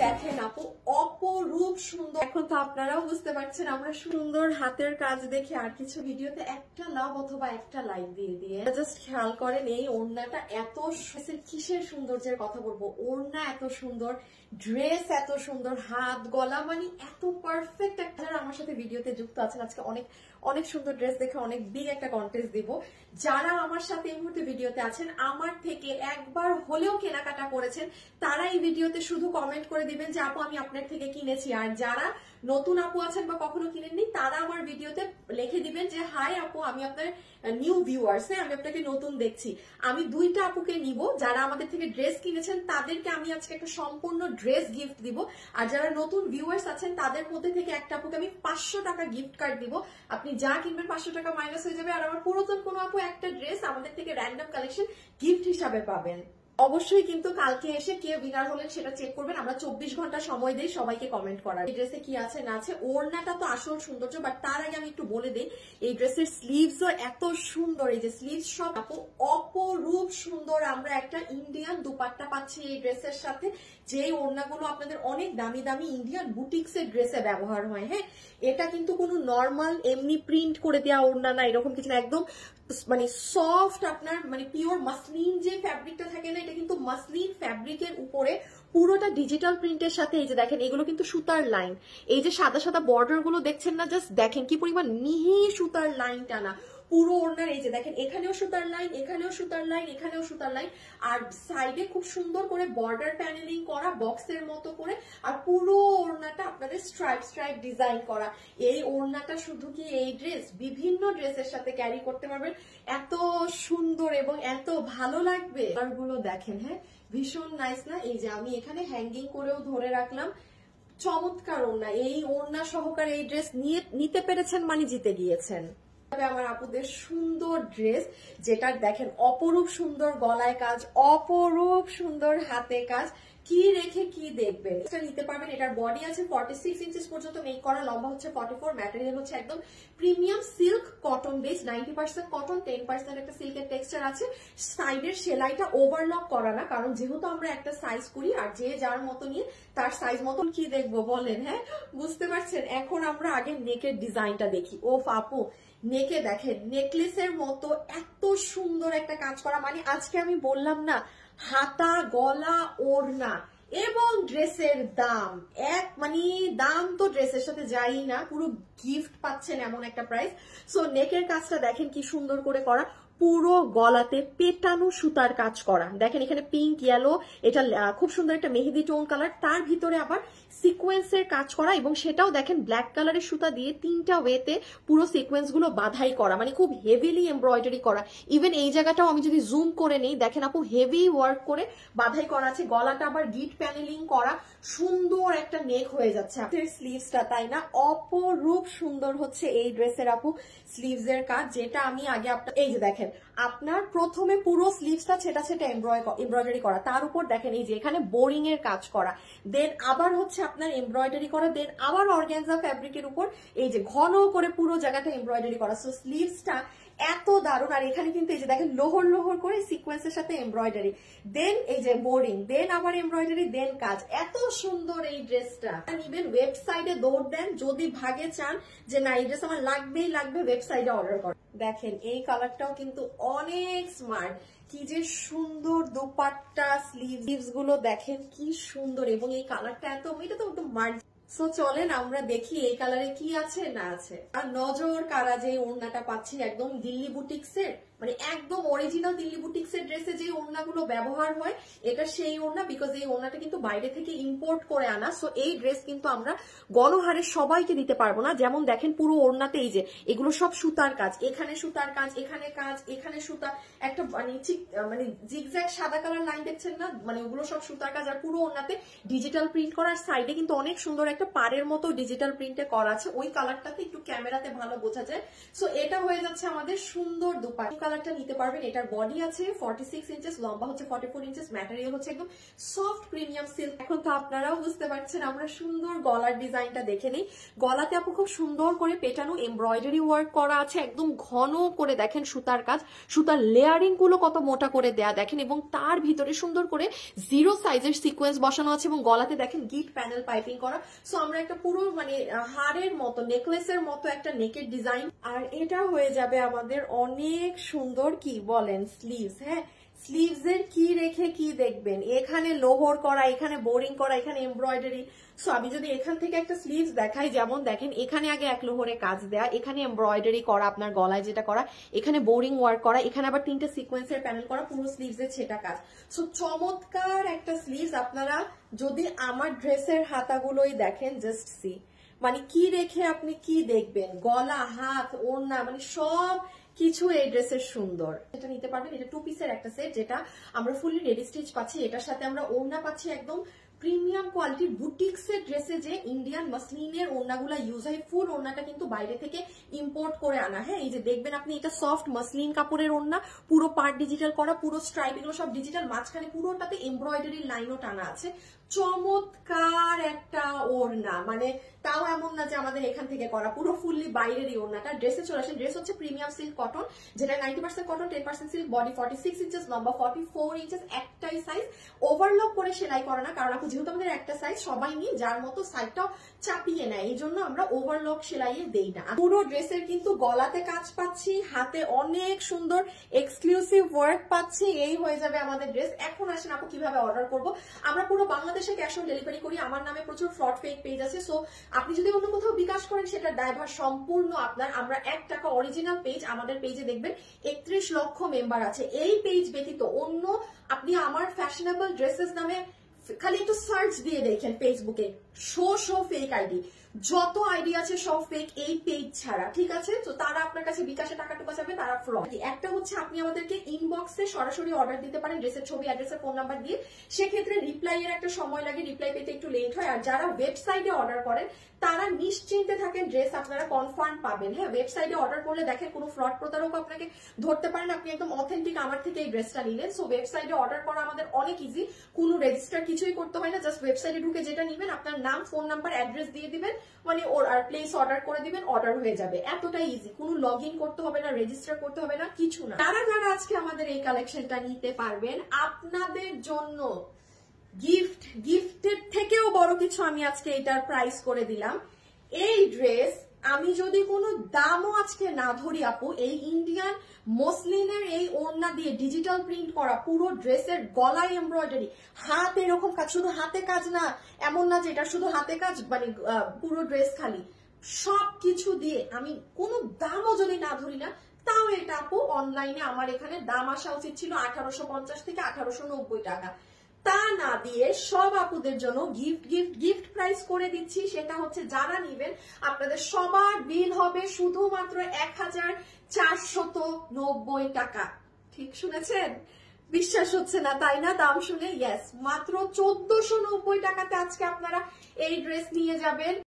দেখেন আপু অপরূপ সুন্দর। এখন তো আপনারাও বুঝতে পারছেন আমরা সুন্দর হাতের কাজ দেখে আর কিছু ভিডিওতে একটা লাভ অথবা একটা লাইক দিয়ে দিয়ে জাস্ট খেয়াল করেন এই ওড়নাটা এত কিসের সৌন্দর্যের কথা বলবো। ওড়না এত সুন্দর, ড্রেস এত সুন্দর, হাত গলা মানে এত পারফেক্ট। একটা আমার সাথে ভিডিওতে যুক্ত আছেন আজকে অনেক অনেক সুন্দর ড্রেস দেখে অনেক বিগ একটা কন্টেস্ট দিব। যারা আমার সাথে এই মুহূর্তে ভিডিওতে আছেন আমার থেকে একবার হলেও কেনাকাটা করেছেন তারা এই ভিডিওতে শুধু কমেন্ট করে দিবেন যে আপু আমি আপনার থেকে কিনেছি। আর যারা নতুন আপু আছেন বা কখনো কিনেননি তারা আমার ভিডিওতে লিখে দিবেন যে হাই আপু আমি আপনার নিউ ভিউয়ার্স, হ্যাঁ আমি আপনাকে নতুন দেখছি। আমি দুইটা আপুকে নিব, যারা আমাদের থেকে ড্রেস কিনেছেন তাদেরকে আমি আজকে একটা সম্পূর্ণ ড্রেস গিফট দিব। আর যারা নতুন ভিউয়ার্স আছেন তাদের মধ্যে থেকে একটা আপুকে আমি 500 টাকা গিফট কার্ড দিব। আপনি যা কিনবেন 500 টাকা মাইনাস হয়ে যাবে। আর আমার পুরাতন কোনো আপু একটা ড্রেস আমাদের থেকে র্যান্ডম কালেকশন গিফট হিসাবে পাবেন। অবশ্যই কিন্তু কালকে এসে কে উইনার হলেন সেটা চেক করবেন। আমরা 24 ঘন্টা সময় দেই সবাইকে কমেন্ট করার। এই ড্রেসে কি আছে না আছে, ওড়নাটা তো আসল সৌন্দর্য, বাট তার আগে আমি একটু বলে দিই এই ড্রেসের স্লিভসও এত সুন্দর। এই যে স্লিভস সব অপরূপ সুন্দর। আমরা একটা ইন্ডিয়ান দুপাট্টা পাচ্ছি এই ড্রেসের সাথে, যে ওড়নাগুলো আপনাদের অনেক দামি দামি ইন্ডিয়ান বুটিক্স এর ড্রেসে ব্যবহার হয়। হ্যাঁ, এটা কিন্তু কোনো নর্মাল এমনি প্রিন্ট করে দেওয়া ওড়না না, এরকম কিছু না, একদম মানে সফট আপনার মানে পিওর মাসলিন যে ফ্যাব্রিকটা থাকে না, এটা কিন্তু মাসলিন ফ্যাব্রিকের উপরে পুরোটা ডিজিটাল প্রিন্টের সাথে। এই যে দেখেন এগুলো কিন্তু সুতার লাইন, এই যে সাদা সাদা বর্ডার গুলো দেখছেন না, জাস্ট দেখেন কি পরিমাণ মিহি সুতার লাইন টানা পুরো ওড়নার। এই যে দেখেন এখানেও সুতার লাইন, এখানেও সুতার লাইন, এখানেও সুতার লাইন, আর সাইডে খুব সুন্দর করে বর্ডার প্যানেলিং করা বক্সের মতো করে, আর পুরো ওড়নাটা আপনাদের স্ট্রাইপ স্ট্রাইপ ডিজাইন করা। এই ওড়নাটা শুধু কি এই ড্রেস, বিভিন্ন ড্রেসের সাথে ক্যারি করতে পারবেন, এত সুন্দর এবং এত ভালো লাগবে। কালারগুলো দেখেন, হ্যাঁ ভীষণ নাইস না। এই যে আমি এখানে হ্যাঙ্গিং করেও ধরে রাখলাম, চমৎকার ওড়না। এই ওড়না সহকারে এই ড্রেস নিতে পেরেছেন মানে জিতে গিয়েছেন। আমার আপুদের সুন্দর ড্রেস, যেটা দেখেন অপরূপ সুন্দর গলায় কাজ, অপরূপ সুন্দর হাতে কাজ, কি রেখে কি দেখবেন। এটা নিতে পারবেন। এটার বডি আছে 46 ইঞ্চিস পর্যন্ত মেক করা, লম্বা হচ্ছে 44, ম্যাটেরিয়াল হচ্ছে একদম premium silk cotton base, 90% cotton, 10% একটা সিল্কের টেক্সচার আছে। সাইডের সেলাইটা ওভারলক করা না, কারণ যেহেতু আমরা একটা সাইজ করি আর যে যার মতো নিয়ে তার সাইজ মতন কি দেখবো বলেন। হ্যাঁ বুঝতে পারছেন। এখন আমরা আগে নেকের ডিজাইনটা দেখি। ও আপু নেকে দেখেন নেকলেসের মতো এত সুন্দর একটা কাজ করা, মানে আজকে আমি বললাম না হাতা গলা ওড়না এবং ড্রেসের দাম এক, মানে দাম তো ড্রেসের সাথে যাই না, পুরো গিফট পাচ্ছেন এমন একটা প্রাইস। সো নেকের কাজটা দেখেন কি সুন্দর করে করা, পুরো গলাতে পেটানো সুতার কাজ করা। দেখেন এখানে পিঙ্ক ইয়েলো, এটা খুব সুন্দর একটা মেহেদি টোন কালার, তার ভিতরে আবার সিকোয়েন্সের কাজ করা, এবং সেটাও দেখেন ব্ল্যাক কালারের সুতা দিয়ে 3টা ওয়েতে পুরো সিকোয়েন্স গুলো বাধাই করা, মানে খুব হেভিলি এমব্রয়ডারি করা। ইভেন এই জায়গাটাও আমি যদি জুম করে নেই দেখেন আপু হেভি ওয়ার্ক করে বাধাই করা আছে। গলাটা আবার গিট প্যানেলিং করা, সুন্দর একটা নেক হয়ে যাচ্ছে। আপনার স্লিভসটা তাই না অপরূপ সুন্দর হচ্ছে এই ড্রেসের আপু স্লিভস এর কাজ, যেটা আমি আগে আপনার এই যে দেখেন আপনার প্রথমে পুরো স্লিভসটা ছেটা ছেটা এমব্রয়ডারি করা, তার উপর দেখেন এই যে এখানে বোরিং এর কাজ করা, দেন আবার হচ্ছে আপনার এমব্রয়ডারি করা, দেন আবার অর্গানজা ফ্যাব্রিকের উপর এই যে ঘন করে পুরো জায়গাটা এমব্রয়ডারি করা। সো স্লিভসটা এত দারুণ। আর এখানে কিন্তু এই যে দেখেন লোহর লোহর করে সিকোয়েন্সের সাথে এমব্রয়ডারি, দেন এই যে বোরিং, দেন আবার এমব্রয়ডারি, দেন কাজ। এত সুন্দর এই ড্রেসটা। নিবেন ওয়েবসাইটে দৌড় দেন, যদি ভাগে চান যে না এই ড্রেস আমার লাগবেই লাগবে ওয়েবসাইটে অর্ডার করেন। দেখেন এই কালারটাও কিন্তু অনেক স্মার্ট, কি যে সুন্দর দোপাট্টা, স্লিভস গুলো দেখেন কি সুন্দর, এবং এই কালারটা এত, এটা তো একদম মার্জ। সো চলেন আমরা দেখি এই কালারে কি আছে না আছে। আর নজর কারা যে ওড়নাটা পাচ্ছি একদম দিল্লি বুটিক্স এর, মানে একদম অরিজিনাল দিল্লি বুটিক্স এর ড্রেসে যে ওড়নাগুলো ব্যবহার হয় এটা সেই ওড়না, বিকজ এই ওড়নাটা কিন্তু বাইরে থেকে ইম্পোর্ট করে আনা। সো এই ড্রেস কিন্তু আমরা গণহারে সবাইকে দিতে পারবো না। যেমন দেখেন পুরো ওড়নাতে এই যে এগুলো সব সুতার কাজ, এখানে সুতার কাজ, এখানে কাজ, এখানে সুতা, একটা মানে জিগজ্যাগ সাদা কালার লাইন দেখছেন না, মানে ওগুলো সব সুতার কাজ। আর পুরো ওড়নাতে ডিজিটাল প্রিন্ট করার, সাইডে কিন্তু অনেক সুন্দর একটা পাড়ের মতো ডিজিটাল প্রিন্টে করা আছে, ওই কালারটাতে একটু ক্যামেরাতে ভালো বোঝা যায়। সো এটা হয়ে যাচ্ছে আমাদের সুন্দর দুপাট্টা। কালারটা নিতে পারবেন। এটার বডি আছে 46 ইঞ্চেস, লম্বা হচ্ছে 44 ইঞ্চেস, ম্যাটেরিয়াল হচ্ছে একদম সফট প্রিমিয়াম সিল্ক। এখন তো আপনারাও বুঝতে পারছেন আমরা সুন্দর গলার ডিজাইনটা দেখে নিই। গলাতে আপু খুব সুন্দর করে পেটানো এমব্রয়ডারি ওয়ার্ক করা আছে, একদম ঘন করে দেখেন সুতার কাজ, সুতার লেয়ারিং গুলো কত মোটা করে দেয়া দেখেন, এবং তার ভিতরে সুন্দর করে 0 সাইজের সিকোয়েন্স বসানো আছে, এবং গলাতে দেখেন গিট প্যানেল পাইপিং করা। সো আমরা একটা পুরো মানে হাড়ের মতো নেকলেসের মতো একটা নেকের ডিজাইন। আর এটা হয়ে যাবে আমাদের অনেক সুন্দর কি বলেন স্লিভস। হ্যাঁ, স্লিভস এর কি রেখে কি দেখবেন, এখানে লোহর করা, এখানে বোরিং করা, এখানে এমব্রয়ডারি। সো আমি যদি এখান থেকে একটা স্লিভস দেখাই, যেমন দেখেন এখানে আগে 1 লোহরে কাজ দেয়া, এখানে এমব্রয়ডারি করা, আপনার গলায় যেটা করা, এখানে বোরিং ওয়ার্ক করা, এখানে আবার 3টে সিকোয়েন্সের প্যানেল করা, পুরো স্লিভস এর সেটা কাজ। সো চমৎকার একটা স্লিভস। আপনারা যদি আমার ড্রেসের হাতাগুলোই দেখেন, জাস্ট সি, মানে কি রেখে আপনি কি দেখবেন, গলা, হাত, ওড়না, মানে সব কিছু এই ড্রেসের সুন্দর। এটা নিতে পারবেন। এটা 2 পিসের একটা সেট, যেটা আমরা ফুলি রেডি স্টিচ পাচ্ছি। এটার সাথে আমরা ওড়না পাচ্ছি একদম প্রিমিয়াম কোয়ালিটির বুটিক্সের ড্রেসে যে ইন্ডিয়ান মাসলিনের ওড়নাগুলো ইউজ হয়, ফুল ওড়নাটা কিন্তু বাইরে থেকে ইম্পোর্ট করে আনা। হ্যাঁ, এই যে দেখবেন আপনি, এটা সফট মাসলিন কাপড়ের ওড়না, পুরো পার্ট ডিজিটাল করা, পুরো স্ট্রাইপ এগুলো সব ডিজিটাল, মাঝখানে পুরোটাতে এমব্রয়ডারি লাইনও টানা আছে। চমৎকার একটা ওড়না, মানে তাও এমন না যে আমাদের এখান থেকে করা, পুরো ফুললি বাইরেরই ওড়নাটা। ড্রেসে চলে আসেন। ড্রেস হচ্ছে প্রিমিয়াম সিল্ক কটন, যেটা 90% কটন, 10% সিল্ক, বডি 46 ইঞ্চেস, লম্বা 44 ইঞ্চেস, একটাই সাইজ, ওভারলক করে সেলাই করা না, কারণ আপু যেহেতু আমাদের একটা সাইজ সবাই নিয়ে যার মতো সাইডটাও চাপিয়ে নেয়, এই জন্য আমরা ওভারলক সেলাইয়ে দেই না। পুরো ড্রেসের কিন্তু গলাতে কাজ পাচ্ছি, হাতে অনেক সুন্দর এক্সক্লুসিভ ওয়ার্ক পাচ্ছি। এই হয়ে যাবে আমাদের ড্রেস। এখন আসেন আপু কিভাবে অর্ডার করব। আমরা পুরো বাংলাদেশে ক্যাশ অন ডেলিভারি করি। আমার নামে প্রচুর ফ্রড ফেক পেজ আছে, সো আপনি যদি অন্য কোথাও বিকাশ করেন সেটার দায়ভার সম্পূর্ণ আপনার। আমরা 1 টাকা অরিজিনাল পেজ, আমাদের পেজে দেখবেন 31 লক্ষ মেম্বার আছে। এই পেজ ব্যতীত অন্য আপনি আমার ফ্যাশনেবল ড্রেসেস নামে খালি একটু সার্চ দিয়ে দেখেন ফেসবুকে, শো ফেক আইডি, যত আইডি আছে সব ফেক, এই পেজ ছাড়া, ঠিক আছে? তো তারা আপনার কাছে বিকাশে টাকা টুকা যাবে, তারা ফ্রড। একটা হচ্ছে আপনি আমাদেরকে ইনবক্সে সরাসরি অর্ডার দিতে পারেন ড্রেসের ছবি, অ্যাড্রেসের ফোন নাম্বার দিয়ে। সেক্ষেত্রে রিপ্লাই এর একটা সময় লাগে, রিপ্লাই পেতে একটু লেট হয়। আর যারা ওয়েবসাইটে অর্ডার করেন তারা নিশ্চিন্তে থাকেন, ড্রেস আপনারা কনফার্ম পাবেন। হ্যাঁ, ওয়েবসাইটে অর্ডার করলে দেখেন কোনো ফ্রড প্রতারক আপনাকে ধরতে পারেন, আপনি একদম অথেন্টিক আমার থেকে এই ড্রেসটা নিলেন। সো ওয়েবসাইটে অর্ডার করা আমাদের অনেক ইজি, কোনো রেজিস্টার কিছুই করতে হয় না। জাস্ট ওয়েবসাইটে ঢুকে যেটা নিবেন, আপনার নাম, ফোন নাম্বার, অ্যাড্রেস দিয়ে দিবেন, মানে ওর আর প্লেস অর্ডার করে দিবেন, অর্ডার হয়ে যাবে। এতটাই ইজি, কোনো লগ ইন করতে হবে না, রেজিস্টার করতে হবে না, কিছু না। যারা যারা আজকে আমাদের এই কালেকশনটা নিতে পারবেন, আপনাদের জন্য গিফটের থেকেও বড় কিছু আমি আজকে এটার প্রাইস করে দিলাম। এই ড্রেস আমি যদি কোনো দামও আজকে না ধরি আপু, এই ইন্ডিয়ান মসলিনের এই ওড়না দিয়ে ডিজিটাল প্রিন্ট করা পুরো ড্রেসের গলায় এমব্রয়ডারি, হাত এরকম কাজ, শুধু হাতে কাজ না, এমন না যে এটা শুধু হাতে কাজ, মানে পুরো ড্রেস খালি, সবকিছু দিয়ে আমি কোনো দামও যদি না ধরি না, তাও এটা আপু অনলাইনে আমার এখানে দাম আসা উচিত ছিল 1850 থেকে 1890 টাকা। তা না দিয়ে সব আপুদের জন্য গিফট প্রাইস করে দিচ্ছি। সেটা হচ্ছে যারা নিবেন আপনাদের সবার বিল হবে শুধুমাত্র 1490 টাকা। ঠিক শুনেছেন? বিশ্বাস হচ্ছে না তাই না দাম শুনে? ইয়েস, মাত্র 1490 টাকাতে আজকে আপনারা এই ড্রেস নিয়ে যাবেন।